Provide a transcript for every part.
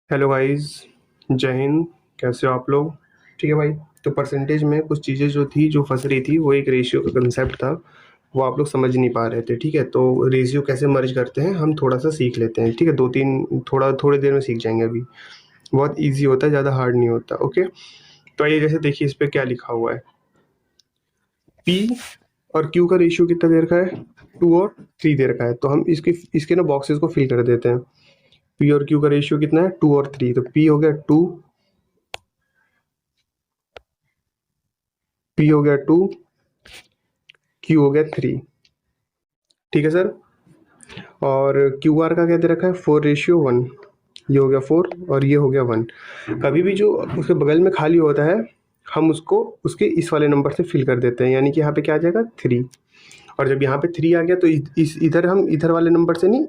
Hello guys, जय हिंद। कैसे हो आप लोग? ठीक है भाई। तो परसेंटेज में कुछ चीज़ें जो थी जो फंस रही थी वो एक रेशियो का कंसेप्ट था। वो आप लोग समझ नहीं पा रहे थे। ठीक है, तो रेशियो कैसे मर्ज करते हैं हम थोड़ा सा सीख लेते हैं। ठीक है, दो तीन थोड़ी देर में सीख जाएंगे। अभी बहुत इजी होता है, ज़्यादा हार्ड नहीं होता। ओके, तो आइए जैसे देखिए इस पे क्या लिखा हुआ है। पी और क्यू का रेशियो कितना दे रखा है? 2 और 3 दे रखा है। तो हम इसके ना बॉक्सेस को फिल कर देते हैं। पी और क्यू का रेशियो कितना है? 2 और 3। तो पी हो गया 2, पी हो गया 2, क्यू हो गया 3। ठीक है सर। और क्यू आर का क्या दे रखा है? 4:1। ये हो गया 4 और ये हो गया 1। कभी भी जो उसके बगल में खाली होता है हम उसको उसके इस वाले नंबर से फिल कर देते हैं, यानी कि यहाँ पे क्या आ जाएगा? 3। और जब यहाँ पे 3 आ गया तो इस इधर हम इधर वाले नंबर से नहीं,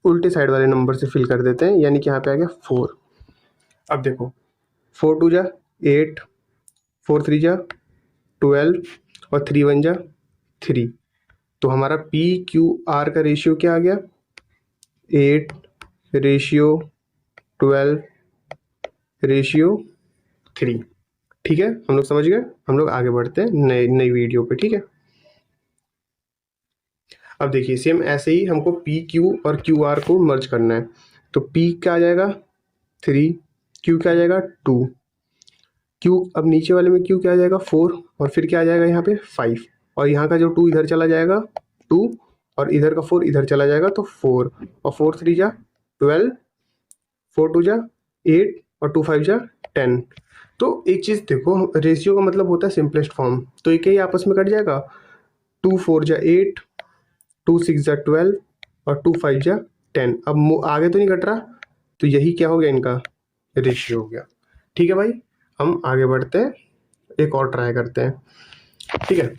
उल्टे साइड वाले नंबर से फिल कर देते हैं, यानी कि यहाँ पे आ गया 4। अब देखो, 4 2 जा 8, 4 3 जा 12 और 3 1 जा 3। तो हमारा पी क्यू आर का रेशियो क्या आ गया? 8:12:3। ठीक है, हम लोग समझ गए। हम लोग आगे बढ़ते हैं नई नई वीडियो पे। ठीक है, अब देखिए सेम ऐसे ही हमको पी क्यू और क्यू आर को मर्ज करना है। तो पी क्या आ जाएगा? 3। क्यू क्या आ जाएगा? 2। क्यू, अब नीचे वाले में क्यू क्या आ जाएगा? 4। और फिर क्या आ जाएगा यहाँ पे? 5। और यहाँ का जो 2 इधर चला जाएगा 2, और इधर का 4 इधर चला जाएगा तो 4। और 4 3 जा 12, 4 2 जा 8 और 2 5 जा 10। तो एक चीज़ देखो, रेशियो का मतलब होता है सिंपलेस्ट फॉर्म। तो एक ही आपस में कट जाएगा। 2 4 जा 8, 2 6 जा 12 और 2 5 जा 10। अब आगे तो नहीं कट रहा, तो यही क्या हो गया? इनका रेशियो हो गया। ठीक है भाई, हम आगे बढ़ते हैं, एक और ट्राई करते हैं। ठीक है,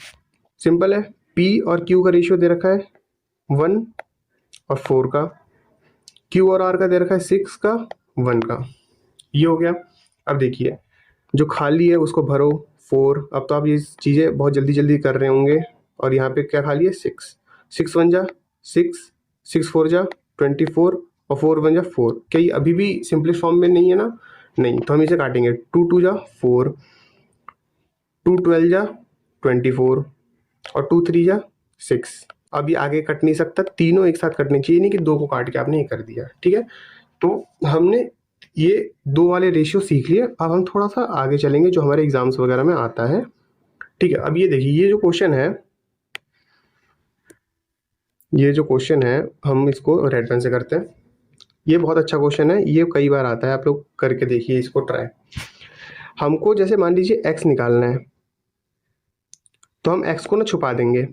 सिंपल है। पी और क्यू का रेशियो दे रखा है 1 और 4 का। क्यू और आर का दे रखा है 6 का 1 का। ये हो गया। अब देखिए जो खाली है उसको भरो 4। अब तो आप ये चीज़ें बहुत जल्दी जल्दी कर रहे होंगे। और यहाँ पे क्या खाली है? 6। 6 1 जा 6, 6 4 जा 24 और 4 1 जा 4। क्या ये अभी भी सिंपलेस्ट फॉर्म में नहीं है ना? नहीं, तो हम इसे काटेंगे। 2 2 जा 4, 2 12 जा 24 और 2 3 जा 6। अभी आगे कट नहीं सकता, तीनों एक साथ कटने चाहिए, नहीं कि दो को काट के आपने ये कर दिया। ठीक है, तो हमने ये दो वाले रेशियो सीख लिए। अब हम थोड़ा सा आगे चलेंगे जो हमारे एग्जाम्स वगैरह में आता है। ठीक है, अब ये देखिए, ये जो क्वेश्चन है हम इसको रेड पेन से करते हैं। ये बहुत अच्छा क्वेश्चन है, ये कई बार आता है, आप लोग करके देखिए इसको ट्राई। हमको जैसे मान लीजिए एक्स निकालना है, तो हम एक्स को ना छुपा देंगे।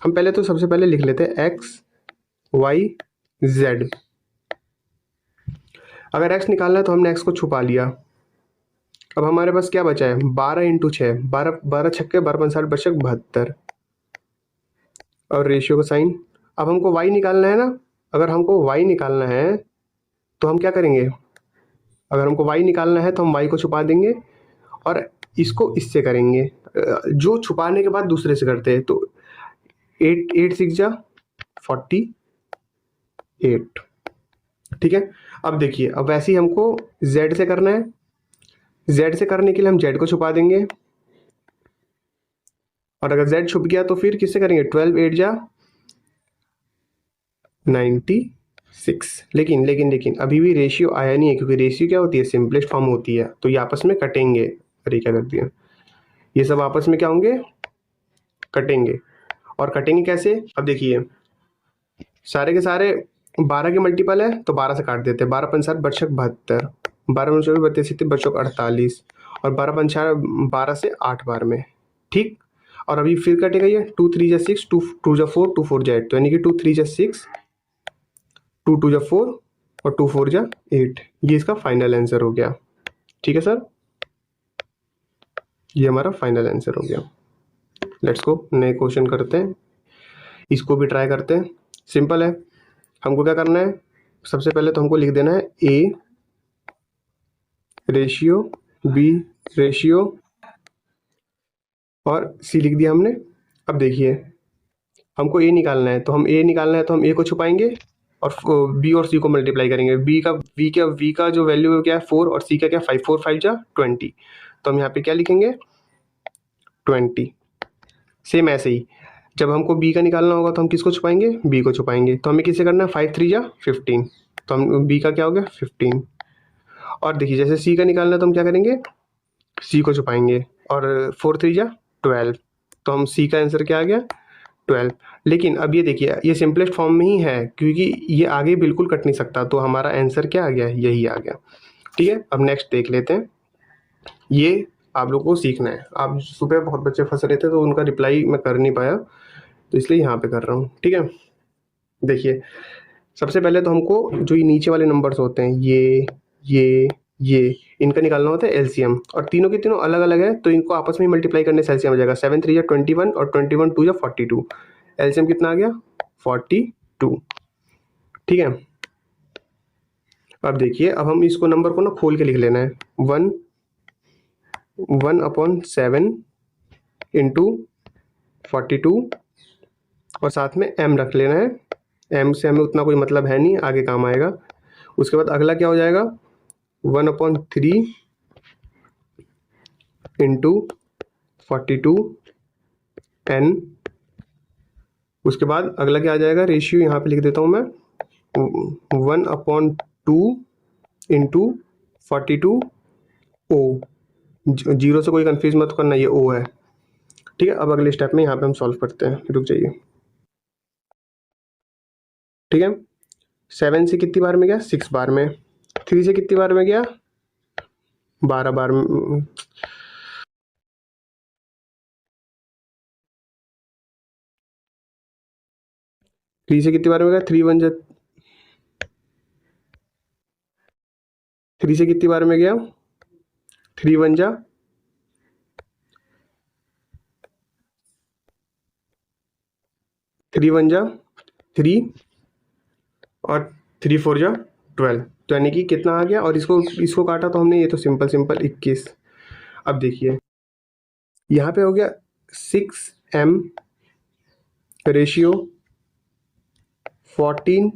हम पहले तो सबसे पहले लिख लेते हैं एक्स वाई जेड। अगर एक्स निकालना है तो हमने एक्स को छुपा लिया। अब हमारे पास क्या बचा है? 12 × 6, 12 12 छक्के 12 × 5 = 72। और रेशियो का साइन। अब हमको वाई निकालना है ना। अगर हमको वाई निकालना है तो हम क्या करेंगे? अगर हमको वाई निकालना है तो हम वाई को छुपा देंगे और इसको इससे करेंगे। जो छुपाने के बाद दूसरे से करते हैं। तो 8 8 6 जा 48। ठीक है, अब देखिए, अब वैसे ही हमको जेड से करना है। जेड से करने के लिए हम जेड को छुपा देंगे। और अगर जेड छुप गया तो फिर किससे करेंगे? 12 8 जा 96। लेकिन लेकिन लेकिन अभी भी रेशियो आया नहीं है, क्योंकि रेशियो क्या होती है? सिंपलेस्ट फॉर्म होती है। तो ये आपस में कटेंगे। अरे क्या कर दिया, ये सब आपस में क्या होंगे? कटेंगे। और कटेंगे कैसे? अब देखिए, सारे के सारे 12 के मल्टीपल है तो 12 से काट देते हैं। 12 × 5 = 72, 12 × 24 = 32 = 48। और 12 × 5 = 12 से 8 बार में। ठीक, और अभी फिर कटेगा ये। 2 3 जा 6, 2 2 जा 4, 2 4 जा 8। तो यानी कि 2 3 जा 6, 2 2 जा 4 और 2 4 जा 8। ये इसका फाइनल आंसर हो गया। ठीक है सर, ये हमारा फाइनल आंसर हो गया। लेट्स गो, नए क्वेश्चन करते हैं, इसको भी ट्राई करते हैं। सिंपल है। हमको क्या करना है? सबसे पहले तो हमको लिख देना है ए रेशियो, बी रेशियो और सी लिख दिया हमने। अब देखिए, हमको ए निकालना है तो हम ए को छुपाएंगे और बी और सी को मल्टीप्लाई करेंगे। वी का जो वैल्यू क्या है 4 और सी का क्या 5, 4 5 जा 20, तो हम यहाँ पे क्या लिखेंगे 20। सेम ऐसे ही जब हमको बी का निकालना होगा तो हम किसको छुपाएंगे, बी को छुपाएंगे। तो हमें किससे करना है 5 3 जा 15, तो हम बी का क्या हो गया 15। और देखिए जैसे सी का निकालना है तो हम क्या करेंगे, सी को छुपाएंगे, और 4 3 जा 12, तो हम सी का आंसर क्या आ गया 12। लेकिन अब ये देखिए ये सिंपलेस्ट फॉर्म में ही है क्योंकि ये आगे बिल्कुल कट नहीं सकता, तो हमारा आंसर क्या आ गया, यही आ गया। ठीक है, अब नेक्स्ट देख लेते हैं। ये आप लोगों को सीखना है। आप सुबह बहुत बच्चे फंस रहे थे तो उनका रिप्लाई मैं कर नहीं पाया, तो इसलिए यहाँ पे कर रहा हूँ। ठीक है, देखिए सबसे पहले तो हमको जो ये नीचे वाले नंबर्स होते हैं ये इनका निकालना होता है एलसीएम, और तीनों के तीनों अलग अलग है तो इनको आपस में मल्टीप्लाई करने से एलसीएम आ जाएगा। 7 3 या 21 और 21 2 या 42, एलसीएम कितना आ गया 42। ठीक है, अब देखिए अब हम इसको नंबर को ना खोल के लिख लेना है। 1/7 इंटू 42, और साथ में m रख लेना है। m से हमें उतना कोई मतलब है नहीं, आगे काम आएगा। उसके बाद अगला क्या हो जाएगा 1/3 इंटू 42n। उसके बाद अगला क्या आ जाएगा, रेशियो यहाँ पे लिख देता हूँ मैं 1/2 इंटू 42o। जीरो से कोई कंफ्यूज मत करना, ये o है। ठीक है, अब अगले स्टेप में यहाँ पे हम सॉल्व करते हैं, रुक जाइए। ठीक है, 7 से कितनी बार में गया 6 बार में, 3 से कितनी बार में गया 12 बार में, 3 से कितनी बार में गया 3 1 जा, 3 से कितनी बार में गया 3 1 जा 3 1 जा 3, और 3 4 जा 12, तो यानी कि कितना आ गया, और इसको काटा तो हमने, ये तो सिंपल 21। अब देखिए यहाँ पे हो गया 6m ratio 14n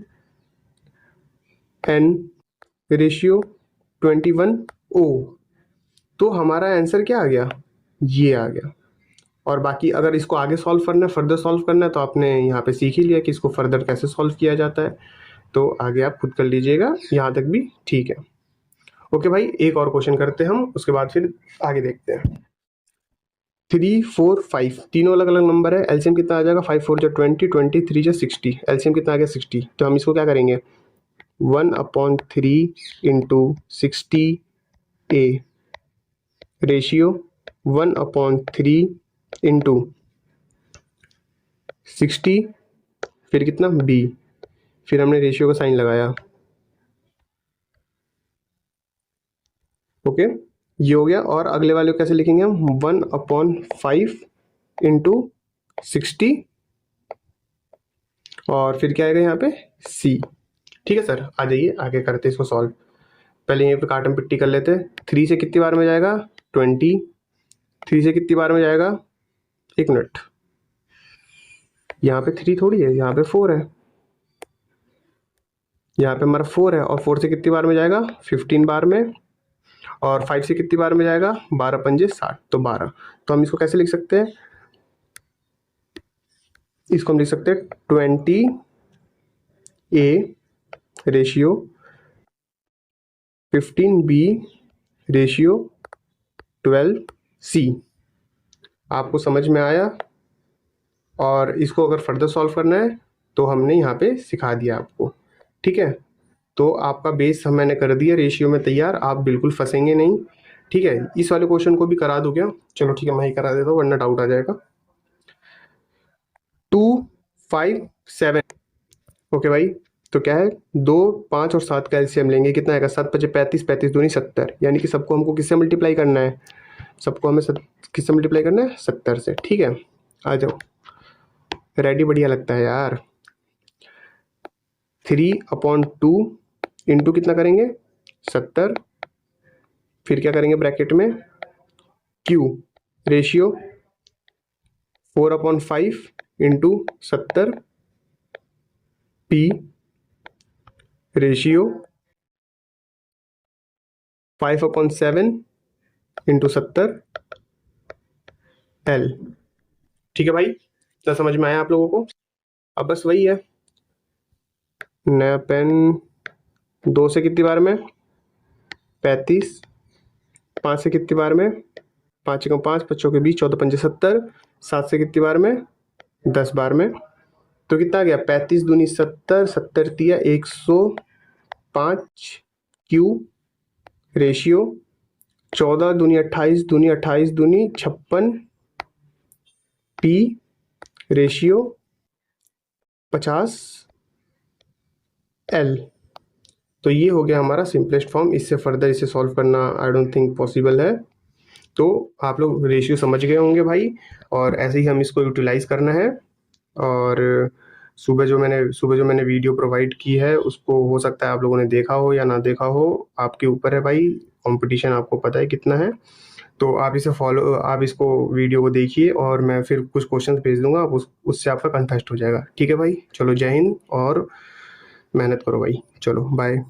ratio 21o, तो हमारा आंसर क्या आ गया, ये आ गया। और बाकी अगर इसको आगे सॉल्व करना है, फर्दर सॉल्व करना है, तो आपने यहाँ पे सीख ही लिया कि इसको फर्दर कैसे सॉल्व किया जाता है, तो आगे आप खुद कर लीजिएगा, यहाँ तक भी ठीक है। ओके भाई, एक और क्वेश्चन करते हैं हम, उसके बाद फिर आगे देखते हैं। 3 4 5 तीनों अलग अलग नंबर है, एलसीएम कितना आ जाएगा 5 4 जा 20, 20 3 जा 60, एलसीएम कितना आ गया 60। तो हम इसको क्या करेंगे 1/3 इंटू 60a रेशियो 1/3 इंटू 60, फिर कितना b, फिर हमने रेशियो का साइन लगाया। ओके, ये हो गया। और अगले वाले को कैसे लिखेंगे हम 1/5 इंटू 60, और फिर क्या आएगा यहाँ पे c। ठीक है सर, आ जाइए आगे करते इसको सॉल्व। पहले यहाँ पे काटम पिट्टी कर लेते। 3 से कितनी बार में जाएगा 20, 3 से कितनी बार में जाएगा, एक मिनट, यहाँ पे 3 थोड़ी है, यहाँ पे 4 है, यहाँ पे हमारा 4 है, और 4 से कितनी बार में जाएगा 15 बार में, और 5 से कितनी बार में जाएगा 12 पंजे 60, तो 12। तो हम इसको कैसे लिख सकते हैं, इसको हम लिख सकते हैं 20a ratio 15b ratio 12c। आपको समझ में आया, और इसको अगर फर्दर सॉल्व करना है तो हमने यहाँ पे सिखा दिया आपको। ठीक है, तो आपका बेस मैंने कर दिया रेशियो में तैयार, आप बिल्कुल फंसेंगे नहीं। ठीक है, इस वाले क्वेश्चन को भी करा दूं क्या, चलो ठीक है मैं ही करा देता हूँ वरना डाउट आ जाएगा। 2 5 7, ओके भाई, तो क्या है 2 5 और 7 का एलसीएम लेंगे, कितना आएगा 7 5 35, 35 दूनी 70, यानी कि सबको हमको किससे मल्टीप्लाई करना है, सबको हमें किससे मल्टीप्लाई करना है 70 से। ठीक है, आ जाओ, रेडी, बढ़िया लगता है यार। 3/2 इंटू कितना करेंगे 70, फिर क्या करेंगे ब्रैकेट में q ratio 4/5 into 70 p ratio 5/7 into 70 L। ठीक है भाई, तो समझ में आया आप लोगों को? अब बस वही है, नया पेन 2 से कितनी बार में 35, 5 से कितनी बार में 5 एकम 5, 5 के 20, 14 पंजे 70, 7 से कितनी बार में 10 बार में। तो कितना आ गया 35 दूनी 70, 70 तिया 105 क्यू रेशियो 14 दूनी 28 दूनी 28 दूनी 56 पी रेशियो 50 L। तो ये हो गया हमारा सिंपलेस्ट फॉर्म। इससे फर्दर इसे सॉल्व करना आई डोंट थिंक पॉसिबल है। तो आप लोग रेशियो समझ गए होंगे भाई, और ऐसे ही हम इसको यूटिलाइज करना है। और सुबह जो मैंने वीडियो प्रोवाइड की है उसको हो सकता है आप लोगों ने देखा हो या ना देखा हो, आपके ऊपर है भाई, कंपटीशन आपको पता है कितना है। तो आप इसको वीडियो को देखिए और मैं फिर कुछ क्वेश्चंस भेज दूंगा, आप उससे आपका कंटेस्ट हो जाएगा। ठीक है भाई, चलो जय हिंद और मेहनत करो भाई, चलो बाय।